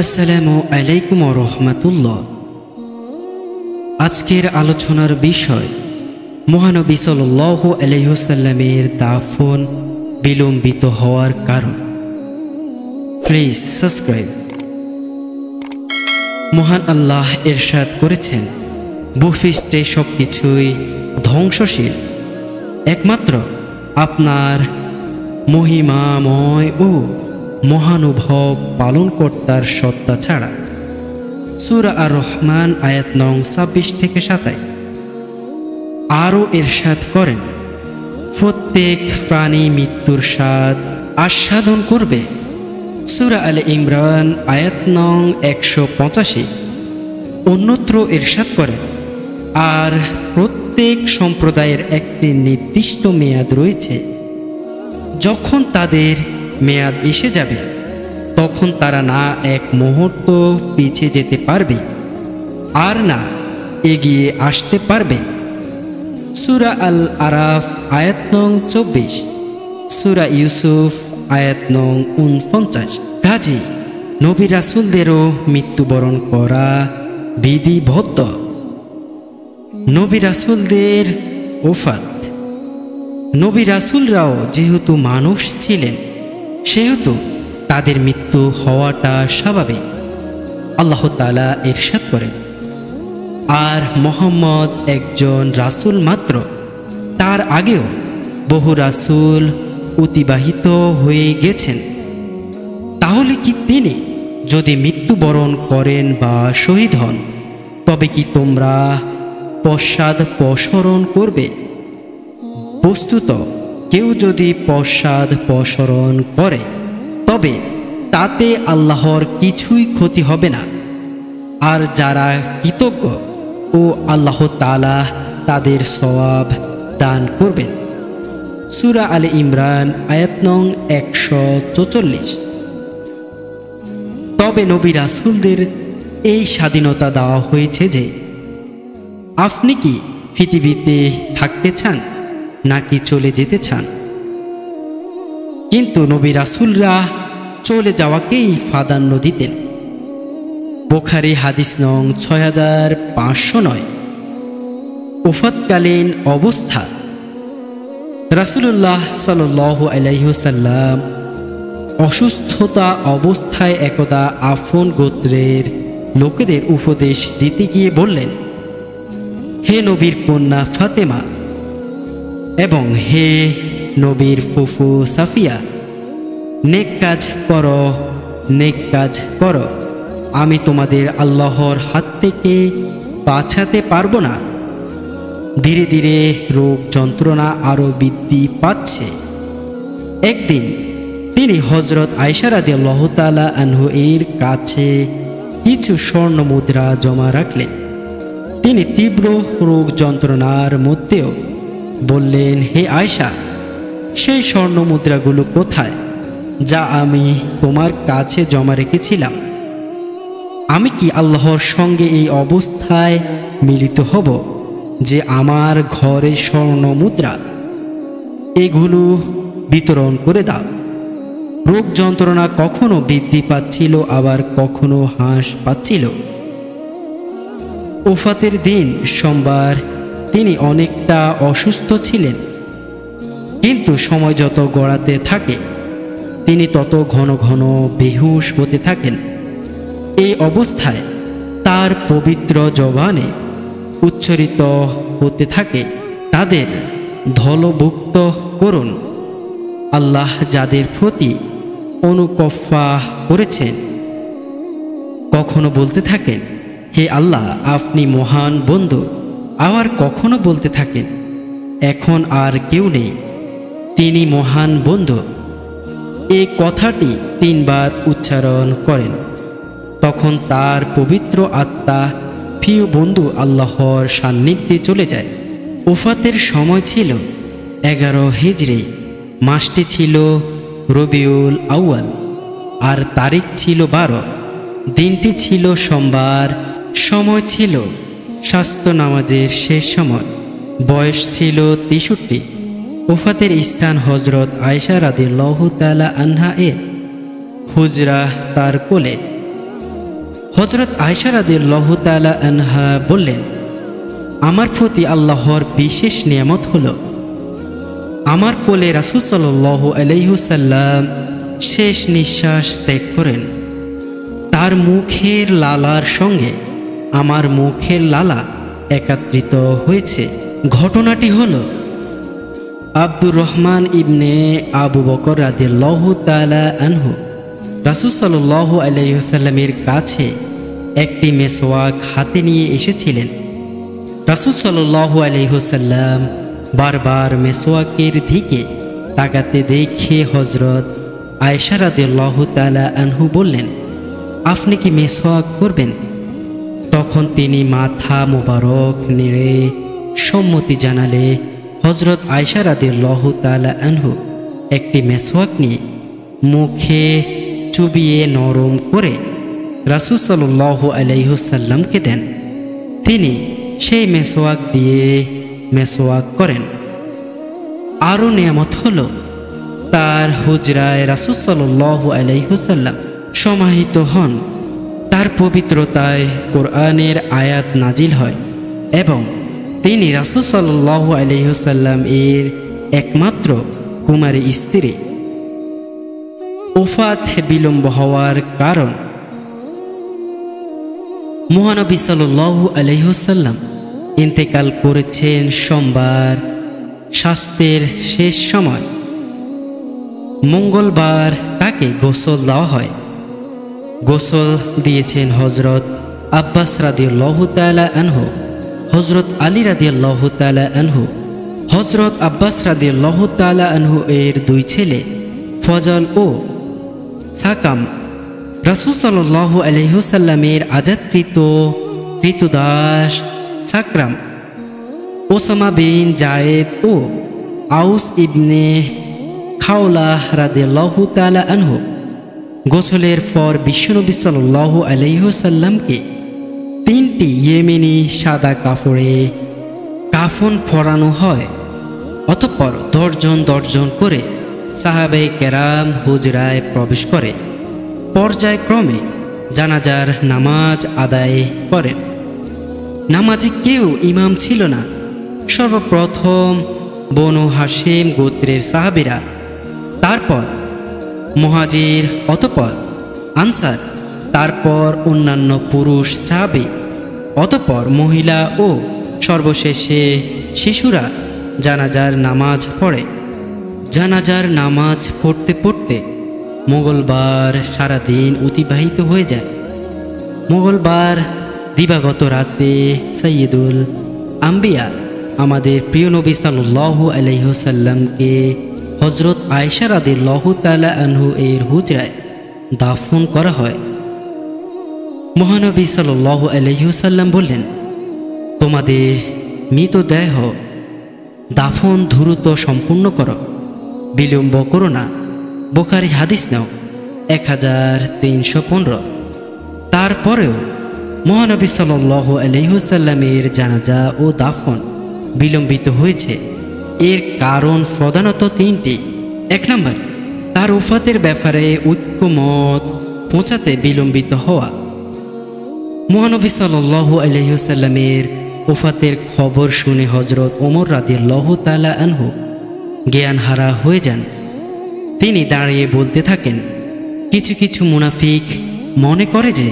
আসসালামু আলাইকুম ওয়া রাহমাতুল্লাহ। আজকের আলোচনার বিষয় মহানবী সাল্লাল্লাহু আলাইহি ওয়াসাল্লামের দাফন বিলম্বিত হওয়ার কারণ। Please subscribe. মহান আল্লাহ ইরশাদ করেছেন, ভূপৃষ্ঠে সবকিছুই ধ্বংসশীল, একমাত্র আপনার মহিমাময় ও মহানুভব পালনকর্তার সত্তা ছাড়া। সূরা আর রহমান আয়াত নং 26-27। আরও ইরশাদ করেন, প্রত্যেক প্রাণী মৃত্যুর স্বাদ আস্বাদন করবে। সূরা আলে ইমরান আয়াত নং 185। অন্যত্র ইরশাদ করেন, আর প্রত্যেক সম্প্রদায়ের একটি নির্দিষ্ট মেয়াদ রয়েছে, যখন তাদের মেয়াদ এসে যাবে তখন তারা না এক মুহূর্ত পিছিয়ে যেতে পারবে আর না এগিয়ে আসতে পারবে। সূরা আল আরাফ আয়াত নং 24, সূরা ইউসুফ আয়াত নং 49। কাজী নবী রাসূলদেরও মৃত্যুবরণ করা বিধিবদ্ধ। নবী রাসূলদের ওফাত। নবী রাসূলরাও যেহেতু মানুষ ছিলেন, সেহেতু তাদের মৃত্যু হওয়াটা স্বাভাবিক। আল্লাহ তাআলা ইরশাদ করেন, আর মুহাম্মদ একজন রাসূল মাত্র, তার আগেও বহু রাসূল অতিবাহিত হয়ে গেছেন। তাহলে কি তিনি যদি মৃত্যুবরণ করেন বা শহীদ হন, তবে কি তোমরা পশ্চাদপসরণ করবে? বস্তুত কেউ যদি পশ্চাদপসরণ করে তবে তাতে আল্লাহর কিছুই ক্ষতি হবে না। আর যারা কৃতজ্ঞ ও আল্লাহ তাআলা তাদের সওয়াব দান করবেন। সূরা আলে ইমরান আয়াত নং 144। তবে নবী রাসূলদের এই স্বাধীনতা দেওয়া হয়েছে যে আপনি কি পৃথিবীতে থাকতে চান নাকি চলে যেতে চান। কিন্তু নবী রাসূলরা চলে যাওয়াকেই প্রাধান্য দিতেন। বুখারী হাদিস নং 6509। ওফাতকালীন অবস্থা। রাসূলুল্লাহ সাল্লাল্লাহু আলাইহি ওয়াসাল্লাম অসুস্থতা অবস্থায় একদা আপন গোত্রের লোকেদের উপদেশ দিতে গিয়ে বললেন, হে নবীর কন্যা ফাতেমা এবং হে নবীর ফুফু সাফিয়া, নেক কাজ করো, নেক কাজ করো। আমি তোমাদের আল্লাহর হাত থেকে বাঁচাতে পারবো না। ধীরে ধীরে রোগ যন্ত্রণা আরও বৃদ্ধি পাচ্ছে। একদিন তিনি হযরত আয়েশা রাদিয়াল্লাহু তাআলা আনহা এর কাছে কিছু স্বর্ণ মুদ্রা জমা রাখলেন। তিনি তীব্র রোগ যন্ত্রণার মধ্যেও বললেন, হে আয়েশা, সেই স্বর্ণ মুদ্রাগুলো কোথায় যা আমি তোমার কাছে জমা রেখেছিলাম? আমি কি আল্লাহর সঙ্গে এই অবস্থায় মিলিত হব যে আমার ঘরে স্বর্ণ মুদ্রা? এগুলো বিতরণ করে দাও। রোগ যন্ত্রণা কখনো বৃদ্ধি পাচ্ছিল, আবার কখনো হ্রাস পাচ্ছিল। ওফাতের দিন সোমবার তিনি অনেকটা অসুস্থ ছিলেন, কিন্তু সময় যত গড়াতে থাকে তিনি তত ঘন ঘন বেহুশ হতে থাকেন। এই অবস্থায় তার পবিত্র জবানে উচ্চারিত হতে থাকে, তাদের ধলভুক্ত করুন। আল্লাহ যাদের প্রতি অনুকম্পা করেছেন। কখনো বলতে থাকেন, হে আল্লাহ, আপনি মহান বন্ধু। আবার কখনো বলতে থাকেন, এখন আর কেউ নেই, তিনি মহান বন্ধু। এই কথাটি 3 বার উচ্চারণ করেন। তখন তার পবিত্র আত্মা প্রিয় বন্ধু আল্লাহর সান্নিধ্যে চলে যায়। ওফাতের সময় ছিল 11 হিজরি। মাসটি ছিল রবিউল আউয়াল আর তারিখ ছিল 12। দিনটি ছিল সোমবার। সময় ছিল স্বাস্থ্য নামাজের শেষ সময়। বয়স ছিল 63। ওফাতের স্থান হযরত আয়েশা রাদিয়াল্লাহু তাআলা আনহা এর হুজরা, তার কোলে। হযরত আয়েশা রাদিয়াল্লাহু তাআলা আনহা বললেন, আমার প্রতি আল্লাহর বিশেষ নিয়ামত হলো আমার কোলে রাসূল সাল্লাল্লাহু আলাইহি ওয়াসাল্লাম শেষ নিঃশ্বাস ত্যাগ করেন। তার মুখের লালার সঙ্গে আমার মুখের লালা একত্রিত হয়েছে। ঘটনাটি হলো আব্দুর রহমান ইবনে আবু বকর রাদিয়াল্লাহু তাআলা আনহু রাসূল সাল্লাল্লাহু আলাইহি ওয়াসাল্লামের কাছে একটি মেসওয়াক হাতে নিয়ে এসেছিলেন। রাসূল সাল্লাল্লাহু আলাইহি ওয়াসাল্লাম বারবার মেসওয়াকের দিকে তাকাতে দেখে হযরত আয়েশা রাদিয়াল্লাহু তাআলা আনহু বললেন, আপনি কি মেসওয়াক করবেন? তখন তিনি মাথা মোবারক নেড়ে সম্মতি জানালে হযরত আয়েশা রাদিয়াল্লাহু তাআলা আনহু একটি মেসওয়াক নিয়ে মুখে চুবিয়ে নরম করে রাসূল সাল্লাল্লাহু আলাইহি ওয়াসাল্লামকে দেন। তিনি সেই মেসওয়াক দিয়ে মেসওয়াক করেন। আরও নিয়ামত হলো তার হুজরায় রাসূল সাল্লাল্লাহু আলাইহি ওয়াসাল্লাম সমাহিত হন। তার পবিত্রতায় কোরআনের আয়াত নাজিল হয় এবং তিনি রাসূল সাল্লাল্লাহু আলাইহি ওয়াসাল্লাম এর একমাত্র কুমারী স্ত্রী। ওফাত বিলম্ব হওয়ার কারণ মহানবী সাল্লাল্লাহু আলাইহি ওয়াসাল্লাম ইন্তেকাল করেছেন সোমবার স্বাস্থ্যের শেষ সময়। মঙ্গলবার তাকে গোসল দেওয়া হয়। গোসল দিয়েছেন হযরত আব্বাস রাদিয়াল্লাহু তাআলা আনহু, হযরত আলী রাদিয়াল্লাহু তাআলা আনহু, হযরত আব্বাস রাদিয়াল্লাহু তাআলা আনহু এর দুই ছেলে ফজল ও সাকাম। রাসূল সাল্লাল্লাহু আলাইহি ওয়াসাল্লামের আজাদকৃত কৃতদাস সাকরাম, ওসামা বিন জায়েদ ও আউস ইবনে খাওলাহ রাদিয়াল্লাহু তাআলা আনহু। গোসলের পর বিশ্বনবী সাল্লাল্লাহু আলাইহি ওয়াসাল্লামকে তিনটি ইয়েমেনি সাদা কাপড়ে কাফন পরানো হয়। অতঃপর দর্জন দর্জন করে সাহাবে কেরাম হুজরায় প্রবেশ করে পর্যায়ক্রমে জানাজার নামাজ আদায় করেন। নামাজে কেউ ইমাম ছিল না। সর্বপ্রথম বনু হাশিম গোত্রের সাহাবীরা, তারপর মুহাজির, অতঃপর আনসার, তারপর অন্যান্য পুরুষ সাহাবী, অতঃপর মহিলা ও সর্বশেষে শিশুরা জানাজার নামাজ পড়ে। জানাজার নামাজ পড়তে পড়তে মঙ্গলবার সারাদিন অতিবাহিত হয়ে যায়। মঙ্গলবার দিবাগত রাতে সাইয়্যিদুল আম্বিয়া আমাদের প্রিয় নবী সাল্লাল্লাহু আলাইহি ওয়াসাল্লামকে হযরত আয়েশা রাদিয়াল্লাহু তাআলা আনহু এর হুজরায় দাফন করা হয়। মহানবী সাল্লাল্লাহু আলাইহি ওয়াসাল্লাম বললেন, তোমাদের মৃতদেহ দাফন দ্রুত সম্পূর্ণ করো, বিলম্ব করো না। বুখারী হাদিস নাও 1315। তারপরেও মহানবী সাল্লাল্লাহু আলাইহি ওয়াসাল্লামের জানাজা ও দাফন বিলম্বিত হয়েছে। এর কারণ প্রধানত তিনটি। 1 নম্বর, তার ওফাতের ব্যাপারে ঐক্যমত পৌঁছাতে বিলম্বিত হওয়া। মহানবী সাল্লাল্লাহু আলাইহি ওয়াসাল্লামের ওফাতের খবর শুনে হযরত ওমর রাদিয়াল্লাহু তাআলা আনহু জ্ঞানহারা হয়ে যান। তিনি দাঁড়িয়ে বলতে থাকেন, কিছু কিছু মুনাফিক মনে করে যে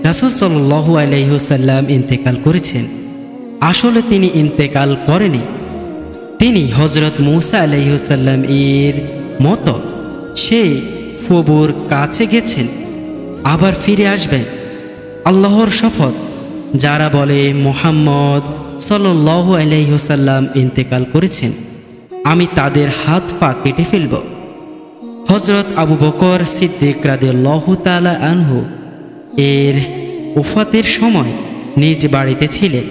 রাসূল সাল্লাল্লাহু আলাইহি ওয়াসাল্লাম ইন্তেকাল করেছেন। আসলে তিনি ইন্তেকাল করেনি। তিনি হযরত মূসা আলাইহিস সালাম এর মতো সেই প্রভুর কাছে গেছেন, আবার ফিরে আসবেন। আল্লাহর শপথ, যারা বলে মুহাম্মদ সাল্লাল্লাহু আলাইহি ওয়াসাল্লাম ইন্তেকাল করেছেন, আমি তাদের হাত পা কেটে ফেলব। হযরত আবু বকর সিদ্দিক রাদিয়াল্লাহু তাআলা আনহু এর ওফাতের সময় নিজ বাড়িতে ছিলেন।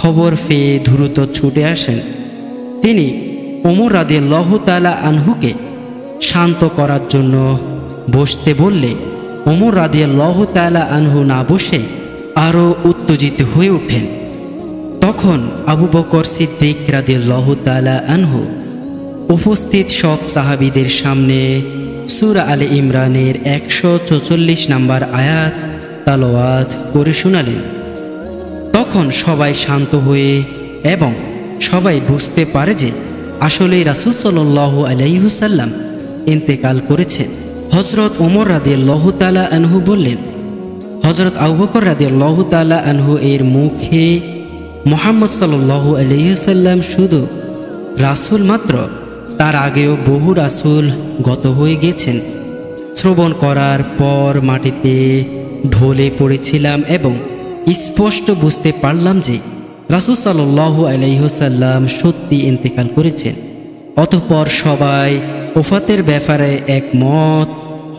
খবর পেয়ে দ্রুত ছুটে আসেন। তিনি ওমর রাদিয়াল্লাহু তাআলা আনহুকে শান্ত করার জন্য বসতে বললে ওমর রাদিয়াল্লাহু তাআলা আনহু না বসে আরও উত্তেজিত হয়ে ওঠেন। তখন আবু বকর সিদ্দিক রাদিয়াল্লাহু তাআলা আনহু উপস্থিত সব সাহাবীদের সামনে সূরা আলে ইমরানের 144 নম্বর আয়াত তালাওয়াত করে শোনালেন। তখন সবাই শান্ত হয়ে এবং সবাই বুঝতে পারে যে আসলে রাসূল সাল্লাল্লাহু আলাইহি ওয়াসাল্লাম ইন্তেকাল করেছেন। হযরত ওমর রাদিয়াল্লাহু তাআলা আনহু বললেন, হযরত আবু বকর রাদিয়াল্লাহু তাআলা আনহু এর মুখে মুহাম্মদ সাল্লাল্লাহু আলাইহি ওয়াসাল্লাম শুধু রাসূল মাত্র, তার আগেও বহু রাসূল গত হয়ে গেছেন। শ্রবণ করার পর মাটিতে ঢলে পড়েছিলাম এবং স্পষ্ট বুঝতে পারলাম যে রাসূল সাল্লাল্লাহু আলাইহি ওয়াসাল্লাম সত্যি ইন্তেকাল করেছেন। অতঃপর সবাই ওফাতের ব্যাপারে একমত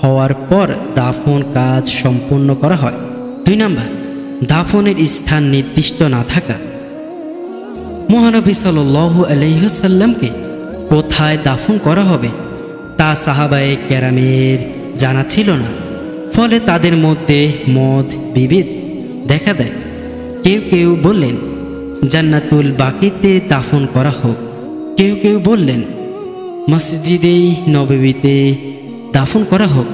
হওয়ার পর দাফন কাজ সম্পূর্ণ করা হয়। 2 নাম্বার, দাফনের স্থান নির্দিষ্ট না থাকা। মহানবী সাল্লাল্লাহু আলাইহি ওয়াসাল্লামকে কোথায় দাফন করা হবে তা সাহাবায়ে কেরামের জানা ছিল না। ফলে তাদের মধ্যে মত বিভেদ দেখা দেয়। কেউ কেউ বললেন জান্নাতুল বাকিতে দাফন করা হোক, কেউ কেউ বললেন মসজিদে নববীতে দাফন করা হোক।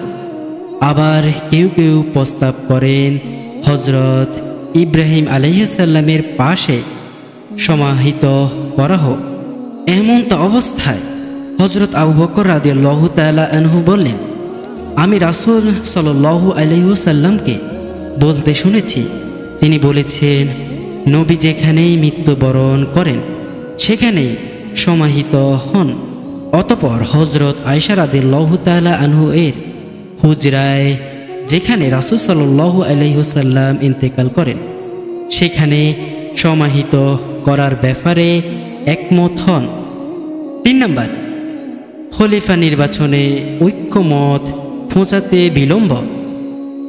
আবার কেউ কেউ প্রস্তাব করেন হযরত ইব্রাহিম আলাইহিস সালামের পাশে সমাহিত করা হোক। এমন্ত অবস্থায় হযরত আবু বকর রাদিয়াল্লাহু তাআলা আনহু বললেন, আমি রাসূল সাল্লাল্লাহু আলাইহি ওয়াসাল্লামকে বলতে শুনেছি, তিনি বলেছেন নবী যেখানেই মৃত্যুবরণ করেন সেখানেই সমাহিত হন। অতঃপর হযরত আয়েশা রাদিয়াল্লাহু তাআলা আনহু এর হুজরায়, যেখানে রাসূল সাল্লাল্লাহু আলাইহি ওয়াসাল্লাম ইন্তেকাল করেন, সেখানে সমাহিত করার ব্যাপারে একমত হন। 3 নাম্বার, খলিফা নির্বাচনে ঐক্যমত পৌঁছাতে বিলম্ব।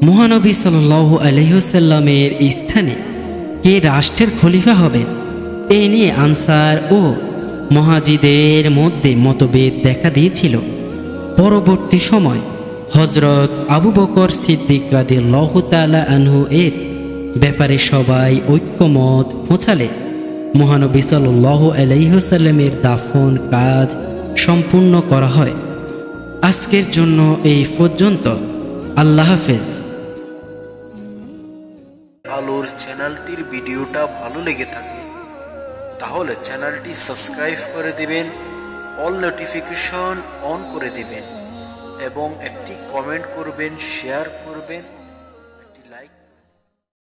মহানবী সাল্লাল্লাহু আলাইহি ওয়াসাল্লামের স্থানে কে রাষ্ট্রের খলিফা হবেন এ নিয়ে আনসার ও মুহাজিরদের মধ্যে মতভেদ দেখা দিয়েছিল। পরবর্তী সময় হযরত আবু বকর সিদ্দিক রাদিয়াল্লাহু তাআলা আনহু এর ব্যাপারে সবাই ঐক্যমত পৌঁছালে মহানবী সাল্লাল্লাহু আলাইহি ওয়াসাল্লামের দাফন কাজ সম্পূর্ণ করা হয়। আজকের জন্য এই পর্যন্ত। আল্লাহ হাফেজ। আলোর চ্যানেলটির ভিডিওটা ভালো লেগে থাকে তাহলে চ্যানেলটি সাবস্ক্রাইব করে দিবেন, অল নোটিফিকেশন অন করে দিবেন এবং একটি কমেন্ট করবেন, শেয়ার করবেন।